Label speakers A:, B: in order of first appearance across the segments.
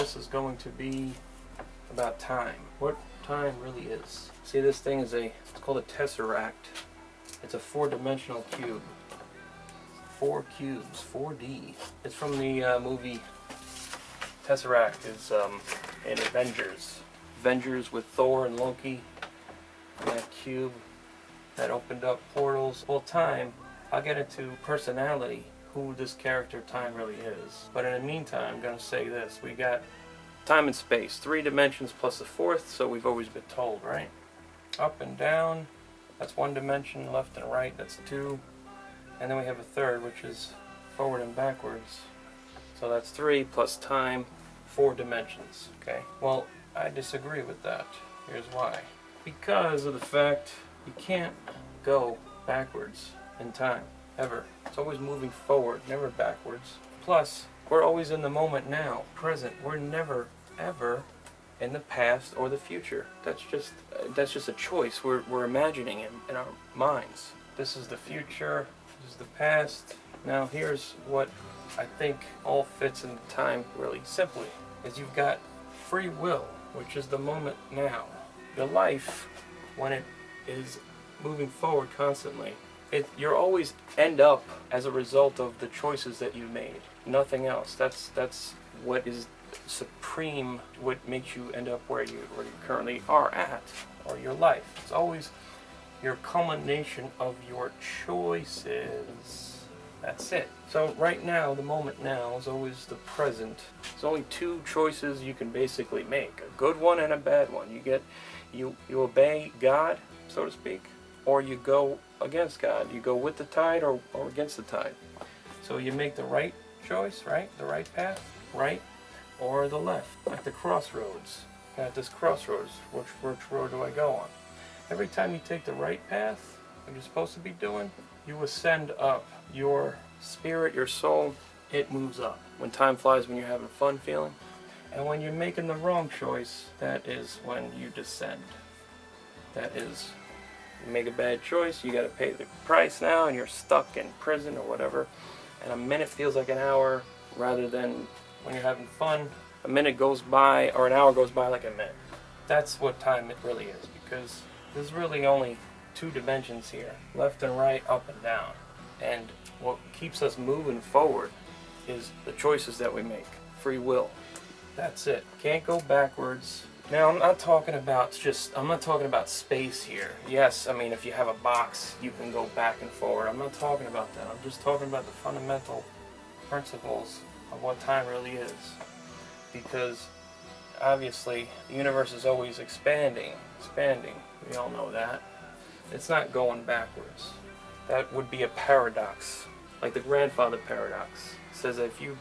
A: this is going to be about time. What time really is. See, this thing is it's called a tesseract. It's a 4-dimensional cube. 4 cubes, 4D. It's from the movie Tesseract. Is in Avengers. Avengers with Thor and Loki. And that cube that opened up portals. Well, time, I'll get into personality, who this character Time really is. But in the meantime, I'm going to say this. We got time and space, 3 dimensions plus a 4th, so we've always been told, right? Up and down, that's 1 dimension, left and right, that's 2. And then we have a 3rd, which is forward and backwards. So that's 3 plus time, 4 dimensions, okay? Well, I disagree with that. Here's why. Because of the fact you can't go backwards in time, ever. It's always moving forward, never backwards. Plus, we're always in the moment now, present. We're never, ever in the past or the future. That's just a choice we're imagining in our minds. This is the future, this is the past. Now here's what I think all fits in time really simply, is you've got free will, which is the moment now. Your life, when it is moving forward constantly, you'll always end up as a result of the choices that you made. Nothing else. That's what is supreme, what makes you end up where you currently are at, or your life. It's always your culmination of your choices. That's it. So right now, the moment now is always the present. There's only 2 choices you can basically make, a good one and a bad one. You obey God, so to speak, or you go against God. You go with the tide or against the tide. So you make the right choice, right? The right path, right? Or the left, like the crossroads. At this crossroads, which road do I go on? Every time you take the right path, what you're supposed to be doing, you ascend up. Your spirit, your soul, it moves up. When time flies, when you're having fun feeling. And when you're making the wrong choice, that is when you descend. That is, you make a bad choice, you gotta pay the price now, and you're stuck in prison or whatever. And a minute feels like an hour, rather than when you're having fun, a minute goes by, or an hour goes by like a minute. That's what time it really is, because there's really only 2 dimensions here, left and right, up and down. And what keeps us moving forward is the choices that we make, free will. That's it. Can't go backwards. Now, I'm not talking about space here. Yes, I mean, if you have a box, you can go back and forward. I'm not talking about that. I'm just talking about the fundamental principles of what time really is. Because, obviously, the universe is always expanding. We all know that. It's not going backwards. That would be a paradox. Like the grandfather paradox. It says that if you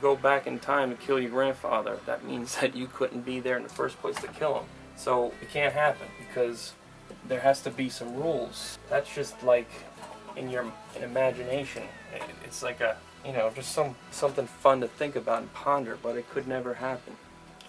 A: go back in time to kill your grandfather, that means that you couldn't be there in the first place to kill him. So it can't happen because there has to be some rules. That's just like in imagination. It's like just something fun to think about and ponder, but it could never happen.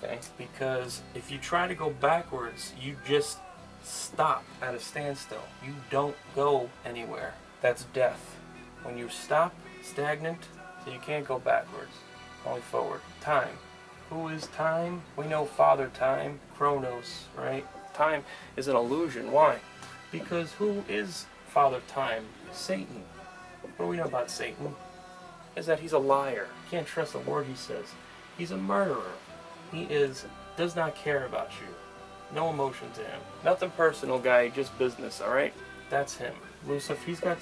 A: Okay? Because if you try to go backwards, you just stop at a standstill. You don't go anywhere. That's death. When you stop, stagnant, so you can't go backwards, only forward. Time. Who is time? We know Father Time, Kronos, right? Time is an illusion. Why? Because who is Father Time? Satan. What do we know about Satan? Is that he's a liar. Can't trust a word he says. He's a murderer. He does not care about you. No emotion to him. Nothing personal, guy, just business, alright? That's him. Lucifer, he's got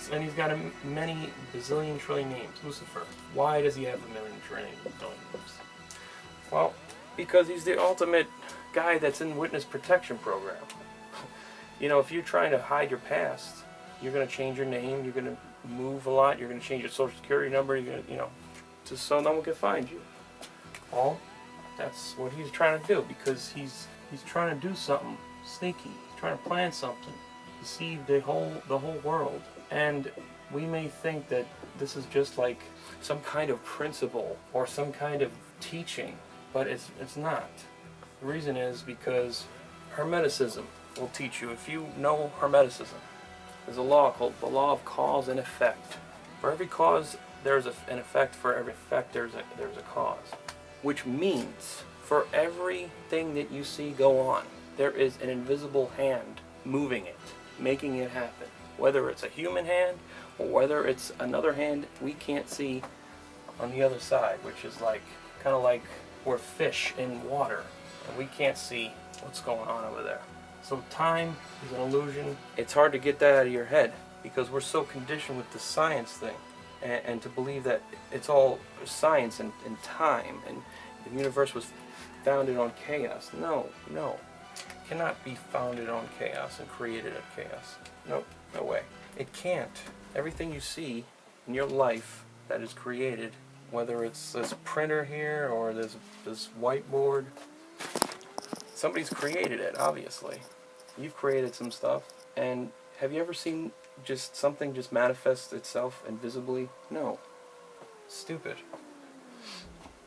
A: many bazillion trillion names. Lucifer. Why does he have a million trillion names? Well, because he's the ultimate guy that's in witness protection program. If you're trying to hide your past, you're going to change your name, you're going to move a lot, you're going to change your social security number, you're going to, just so no one can find you. Well, that's what he's trying to do, because he's trying to do something sneaky. He's trying to plan something, deceive the whole world. And we may think that this is just like some kind of principle or some kind of teaching, but it's not. The reason is because Hermeticism will teach you. If you know Hermeticism, there's a law called the law of cause and effect. For every cause, there's an effect. For every effect, there's a cause. which means for everything that you see go on, there is an invisible hand moving it, making it happen. Whether it's a human hand or whether it's another hand we can't see on the other side, which is like kind of like we're fish in water and we can't see what's going on over there. So time is an illusion. It's hard to get that out of your head because we're so conditioned with the science thing and to believe that it's all science and time and the universe was founded on chaos. No. It cannot be founded on chaos and created at chaos. No way. It can't. Everything you see in your life that is created, whether it's this printer here or this whiteboard, somebody's created it, obviously. You've created some stuff. And have you ever seen just something just manifest itself invisibly? No. Stupid.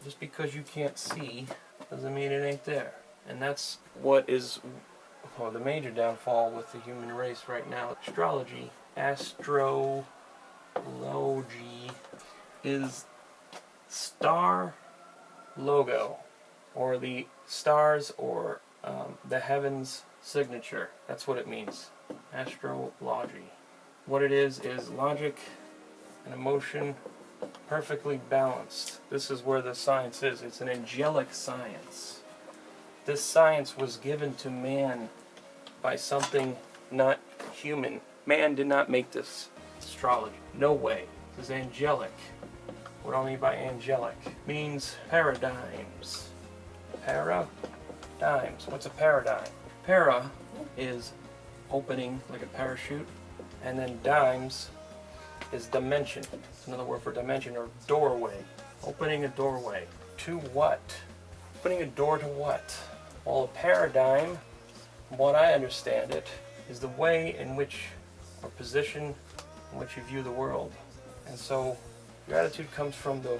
A: Just because you can't see doesn't mean it ain't there. And that's what is the major downfall with the human race right now. Astrology, astrology, is star logo, or the stars, or the heavens signature. That's what it means. Astrology. What it is logic and emotion perfectly balanced. This is where the science is. It's an angelic science. This science was given to man by something not human. Man did not make this astrology. No way. This is angelic. What do I mean by angelic? Means paradigms. Paradigms. What's a paradigm? Para is opening, like a parachute, and then dimes is dimension. It's another word for dimension, or doorway. Opening a doorway. To what? Opening a door to what? Well, a paradigm, from what I understand it, is the way in which, or position in which you view the world. And so your attitude comes from the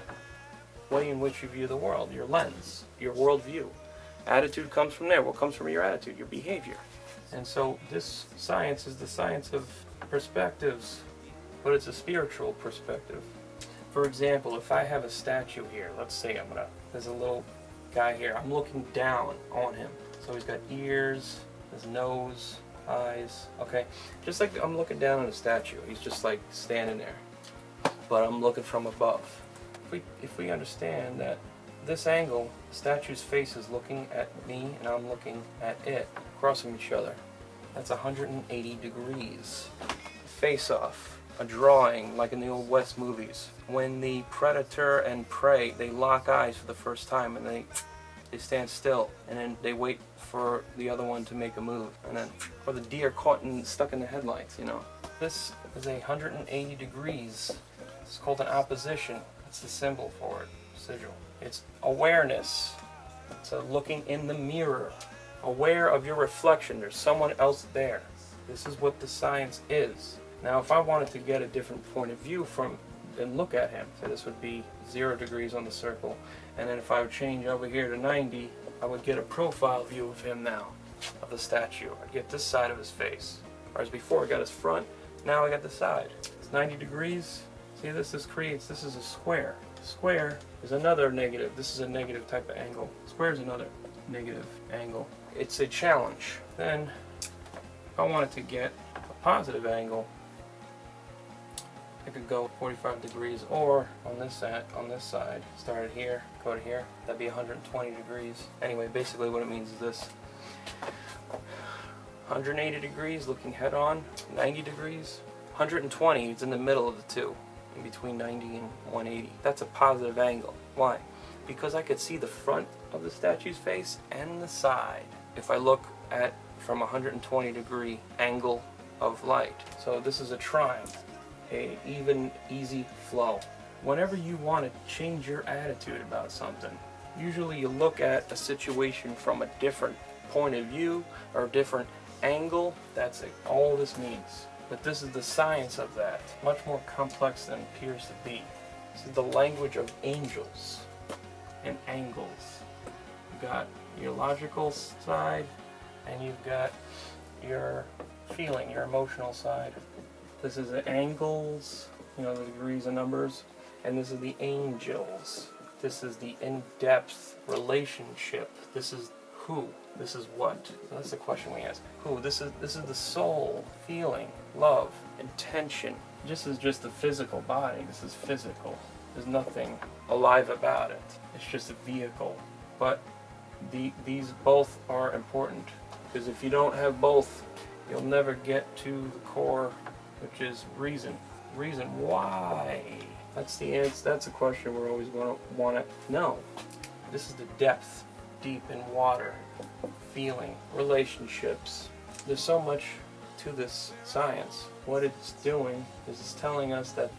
A: way in which you view the world, your lens, your worldview. Attitude comes from there. What comes from your attitude? Your behavior. And so this science is the science of perspectives, but it's a spiritual perspective. For example, if I have a statue here, let's say there's a little guy here, I'm looking down on him. So he's got ears, his nose, eyes, okay? Just like I'm looking down on a statue, he's just like standing there. But I'm looking from above. If we understand that this angle, the statue's face is looking at me and I'm looking at it, crossing each other. That's 180 degrees. Face off. A drawing, like in the old West movies. When the predator and prey, they lock eyes for the first time and they stand still and then they wait for the other one to make a move. And then, or the deer caught and stuck in the headlights, you know. This is 180 degrees. It's called an opposition. That's the symbol for it, sigil. It's awareness. It's a looking in the mirror. Aware of your reflection. There's someone else there. This is what the science is. Now, if I wanted to get a different point of view from and look at him, so this would be 0 degrees on the circle, and then if I would change over here to 90, I would get a profile view of him now, of the statue. I'd get this side of his face. Whereas before I got his front, now I got the side. It's 90 degrees. See, this is a square. Square is another negative. This is a negative type of angle. Square is another negative angle. It's a challenge. Then, if I wanted to get a positive angle, I could go 45 degrees, or on this side, start it here, go to here. That'd be 120 degrees. Anyway, basically what it means is this. 180 degrees, looking head on. 90 degrees. 120, it's in the middle of the two. In between 90 and 180. That's a positive angle. Why? Because I could see the front of the statue's face and the side if I look at from a 120 degree angle of light. So this is a trine, a even, easy flow. Whenever you want to change your attitude about something, usually you look at a situation from a different point of view or a different angle. That's it. All this means. But this is the science of that. Much more complex than it appears to be. This is the language of angels and angles. You've got your logical side, and you've got your feeling, your emotional side. This is the angles, you know, the degrees and numbers, and this is the angels. This is the in-depth relationship. This is who. This is what. So that's the question we ask. Who? This is the soul, feeling, love, intention. This is just the physical body. This is physical. There's nothing alive about it. It's just a vehicle. But these both are important, because if you don't have both, you'll never get to the core, which is reason. Reason why? That's the answer. That's a question we're always going to want to know. This is the depth, deep in water, feeling, relationships. There's so much to this science. What it's doing is it's telling us that,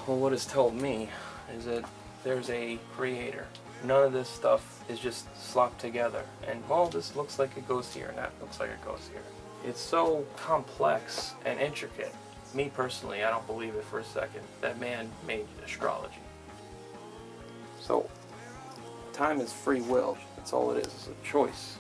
A: well, what it's told me is that there's a creator. None of this stuff is just slopped together. And, well, this looks like it goes here, and that looks like it goes here. It's so complex and intricate. Me personally, I don't believe it for a second that man made astrology. So, time is free will. That's all it is. It's a choice.